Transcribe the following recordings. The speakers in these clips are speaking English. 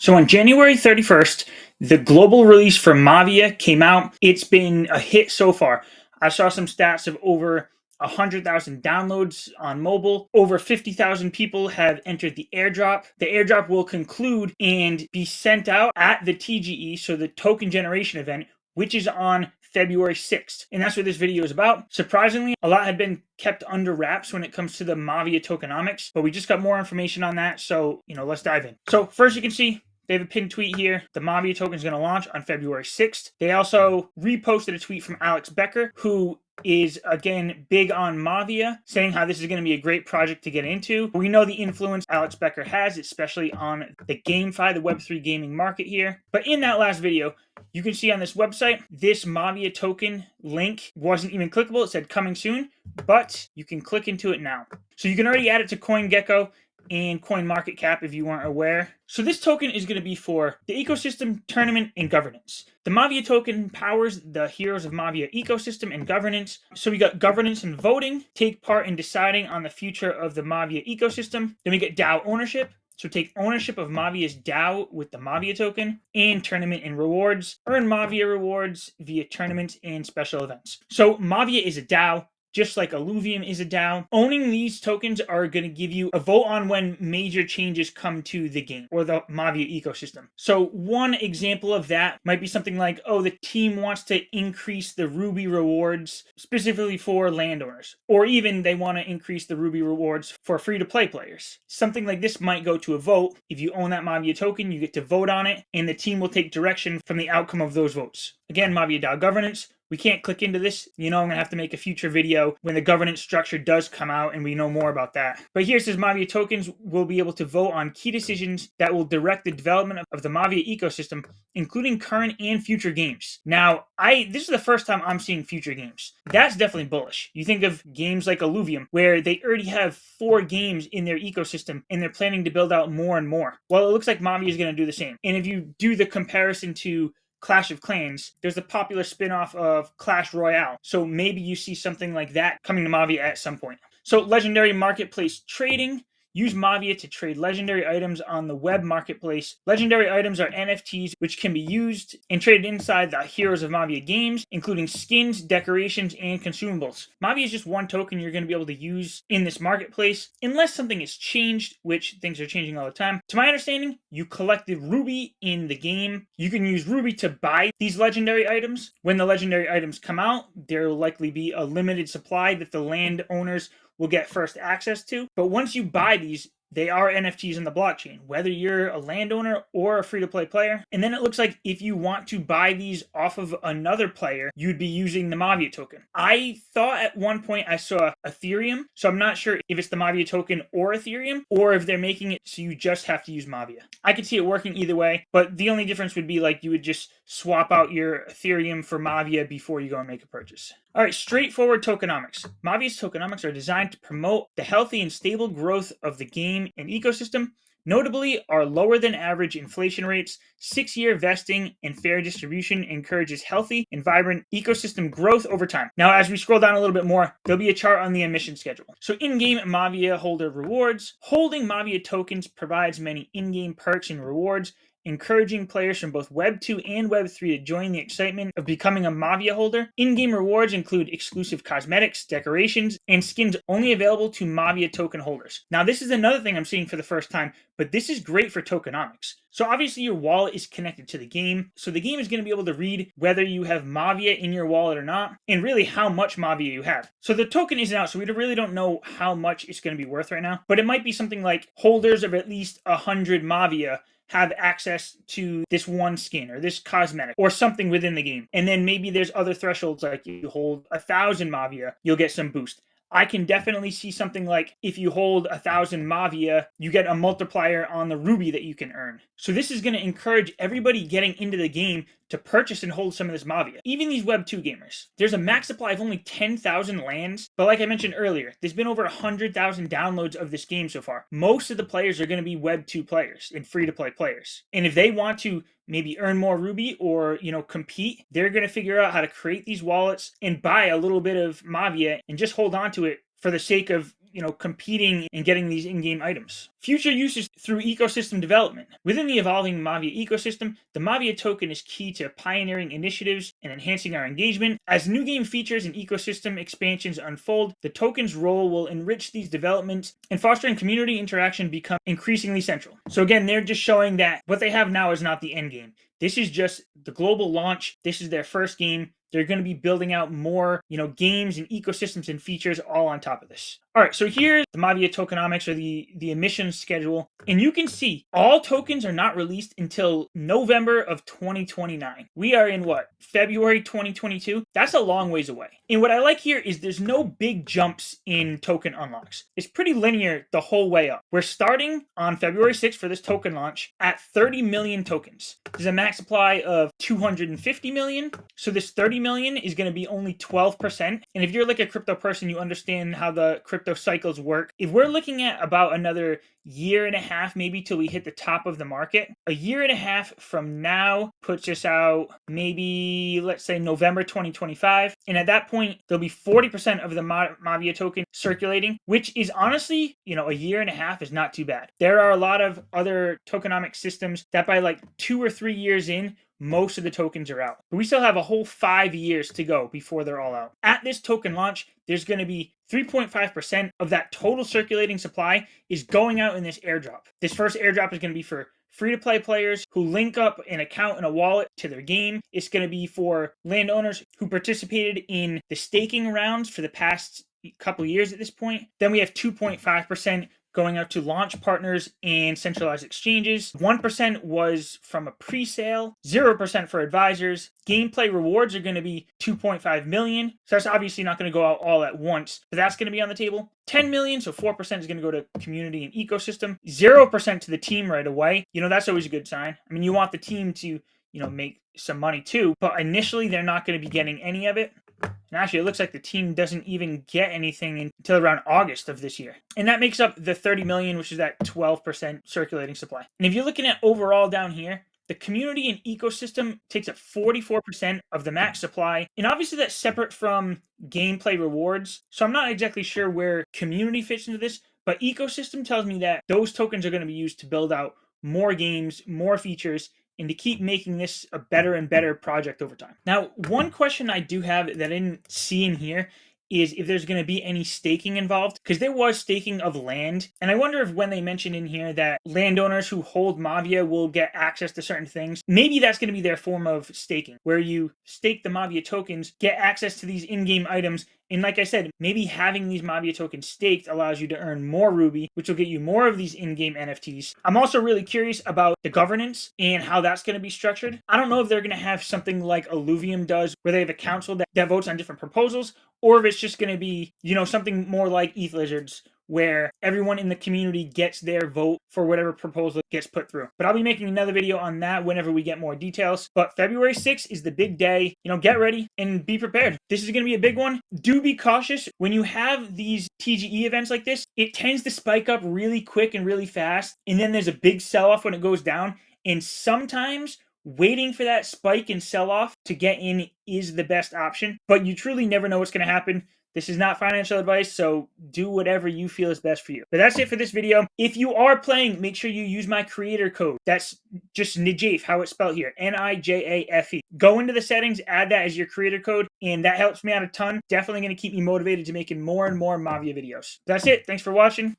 So on January 31st, the global release for Mavia came out. It's been a hit so far. I saw some stats of over 100,000 downloads on mobile. Over 50,000 people have entered the airdrop. The airdrop will conclude and be sent out at the TGE, so the token generation event, which is on February 6th. And that's what this video is about. Surprisingly, a lot had been kept under wraps when it comes to the Mavia tokenomics, but we just got more information on that. So, let's dive in. So first you can see they have a pinned tweet here. The Mavia token is going to launch on February 6th. They also reposted a tweet from Alex Becker, who is, again, big on Mavia, saying how this is going to be a great project to get into. We know the influence Alex Becker has, especially on the GameFi, the Web3 gaming market here. But in that last video, you can see on this website, this Mavia token link wasn't even clickable. It said coming soon, but you can click into it now. So you can already add it to CoinGecko and CoinMarketCap if you weren't aware. So this token is going to be for the ecosystem, tournament, and governance. The Mavia token powers the Heroes of Mavia ecosystem and governance. So we got governance and voting, take part in deciding on the future of the Mavia ecosystem. Then we get DAO ownership. So take ownership of Mavia's DAO with the Mavia token, and tournament and rewards. Earn Mavia rewards via tournaments and special events. So Mavia is a DAO, just like Illuvium is a DAO. Owning these tokens are going to give you a vote on when major changes come to the game or the Mavia ecosystem. So one example of that might be something like, the team wants to increase the Ruby rewards specifically for landowners, or even they want to increase the Ruby rewards for free-to-play players. Something like this might go to a vote. If you own that Mavia token, you get to vote on it, and the team will take direction from the outcome of those votes. Again, Mavia DAO governance. We can't click into this. I'm going to have to make a future video when the governance structure does come out and we know more about that. But here it says Mavia tokens will be able to vote on key decisions that will direct the development of the Mavia ecosystem, including current and future games. Now, this is the first time I'm seeing future games. That's definitely bullish. You think of games like Illuvium, where they already have 4 games in their ecosystem and they're planning to build out more and more. Well, it looks like Mavia is going to do the same. And if you do the comparison to Clash of Clans, there's a popular spin-off of Clash Royale. So maybe you see something like that coming to Mavia at some point. So legendary marketplace trading. Use Mavia to trade legendary items on the web marketplace. Legendary items are NFTs which can be used and traded inside the Heroes of Mavia games, including skins, decorations, and consumables. Mavia is just one token you're going to be able to use in this marketplace, unless something has changed, which things are changing all the time. To my understanding, you collected Ruby in the game. You can use Ruby to buy these legendary items. When the legendary items come out, there will likely be a limited supply that the landowners will get first access to. But once you buy these, they are NFTs in the blockchain, whether you're a landowner or a free-to-play player. And then it looks like if you want to buy these off of another player, you'd be using the Mavia token. I thought at one point I saw Ethereum, so I'm not sure if it's the Mavia token or Ethereum, or if they're making it so you just have to use Mavia. I could see it working either way, but the only difference would be like you would just swap out your Ethereum for Mavia before you go and make a purchase. All right, straightforward tokenomics. Mavia's tokenomics are designed to promote the healthy and stable growth of the game and ecosystem. Notably, our lower than average inflation rates, 6-year vesting, and fair distribution encourages healthy and vibrant ecosystem growth over time. Now, as we scroll down a little bit more, there'll be a chart on the emission schedule. So in-game Mavia holder rewards. Holding Mavia tokens provides many in-game perks and rewards, encouraging players from both Web 2 and Web 3 to join the excitement of becoming a Mavia holder. In-game rewards include exclusive cosmetics, decorations, and skins only available to Mavia token holders. Now, this is another thing I'm seeing for the first time, but this is great for tokenomics. So obviously your wallet is connected to the game, so the game is going to be able to read whether you have Mavia in your wallet or not, and really how much Mavia you have. So the token isn't out, so we really don't know how much it's going to be worth right now, but it might be something like holders of at least 100 Mavia have access to this one skin or this cosmetic or something within the game. And then maybe there's other thresholds, like you hold 1,000 Mavia, you'll get some boost. I can definitely see something like if you hold 1,000 Mavia, you get a multiplier on the Ruby that you can earn. So this is going to encourage everybody getting into the game to purchase and hold some of this Mavia. Even these Web 2 gamers. There's a max supply of only 10,000 lands, but like I mentioned earlier, there's been over 100,000 downloads of this game so far. Most of the players are going to be Web 2 players and free-to-play players. And if they want to maybe earn more Ruby or, compete, they're going to figure out how to create these wallets and buy a little bit of Mavia and just hold on to it for the sake of competing and getting these in-game items. Future uses through ecosystem development. Within the evolving Mavia ecosystem, the Mavia token is key to pioneering initiatives and enhancing our engagement. As new game features and ecosystem expansions unfold, the token's role will enrich these developments and fostering community interaction become increasingly central. So again, they're just showing that what they have now is not the end game. This is just the global launch. This is their first game. They're going to be building out more, games and ecosystems and features all on top of this. All right, so here's the Mavia tokenomics, or the emission schedule. And you can see all tokens are not released until November of 2029. We are in February 2022? That's a long ways away. And what I like here is there's no big jumps in token unlocks. It's pretty linear the whole way up. We're starting on February 6th for this token launch at 30 million tokens. There's a max supply of 250 million. So this 30 million is going to be only 12%. And if you're like a crypto person, you understand how the crypto cycles work. If we're looking at about another year and a half, maybe till we hit the top of the market, a year and a half from now puts us out maybe, let's say, November 2025. And at that point, there'll be 40% of the Mavia token circulating, which is honestly, a year and a half is not too bad. There are a lot of other tokenomic systems that by like 2 or 3 years in, most of the tokens are out. But we still have a whole 5 years to go before they're all out. At this token launch, there's going to be 3.5% of that total circulating supply is going out in this airdrop. This first airdrop is going to be for free-to-play players who link up an account and a wallet to their game. It's going to be for landowners who participated in the staking rounds for the past couple years at this point. Then we have 2.5% going out to launch partners and centralized exchanges. 1% was from a pre-sale, 0% for advisors. Gameplay rewards are going to be 2.5 million. So that's obviously not going to go out all at once, but that's going to be on the table. 10 million, so 4% is going to go to community and ecosystem. 0% to the team right away. That's always a good sign. I mean, you want the team to, make some money too, but initially they're not going to be getting any of it. And actually, it looks like the team doesn't even get anything until around August of this year. And that makes up the 30 million, which is that 12% circulating supply. And if you're looking at overall down here, the community and ecosystem takes up 44% of the max supply. And obviously that's separate from gameplay rewards. So I'm not exactly sure where community fits into this, but ecosystem tells me that those tokens are going to be used to build out more games, more features, and to keep making this a better and better project over time. Now, one question I do have that I didn't see in here is if there's going to be any staking involved, because there was staking of land. And I wonder if when they mention in here that landowners who hold Mavia will get access to certain things, maybe that's going to be their form of staking, where you stake the Mavia tokens, get access to these in-game items. And like I said, maybe having these Mavia tokens staked allows you to earn more Ruby, which will get you more of these in-game NFTs. I'm also really curious about the governance and how that's going to be structured. I don't know if they're going to have something like Illuvium does, where they have a council that votes on different proposals, or if it's just going to be, something more like ETH Lizards, where everyone in the community gets their vote for whatever proposal gets put through. But I'll be making another video on that whenever we get more details. But February 6th is the big day. Get ready and be prepared. This is going to be a big one. Do be cautious. When you have these TGE events like this, it tends to spike up really quick and really fast. And then there's a big sell-off when it goes down. And sometimes waiting for that spike and sell-off to get in is the best option. But you truly never know what's going to happen. This is not financial advice, so do whatever you feel is best for you. But that's it for this video. If you are playing, make sure you use my creator code. That's just Nijafe, how it's spelled here, Nijafe. Go into the settings, add that as your creator code, and that helps me out a ton. Definitely going to keep me motivated to making more and more Mavia videos. That's it. Thanks for watching,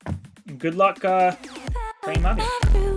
and good luck playing Mavia.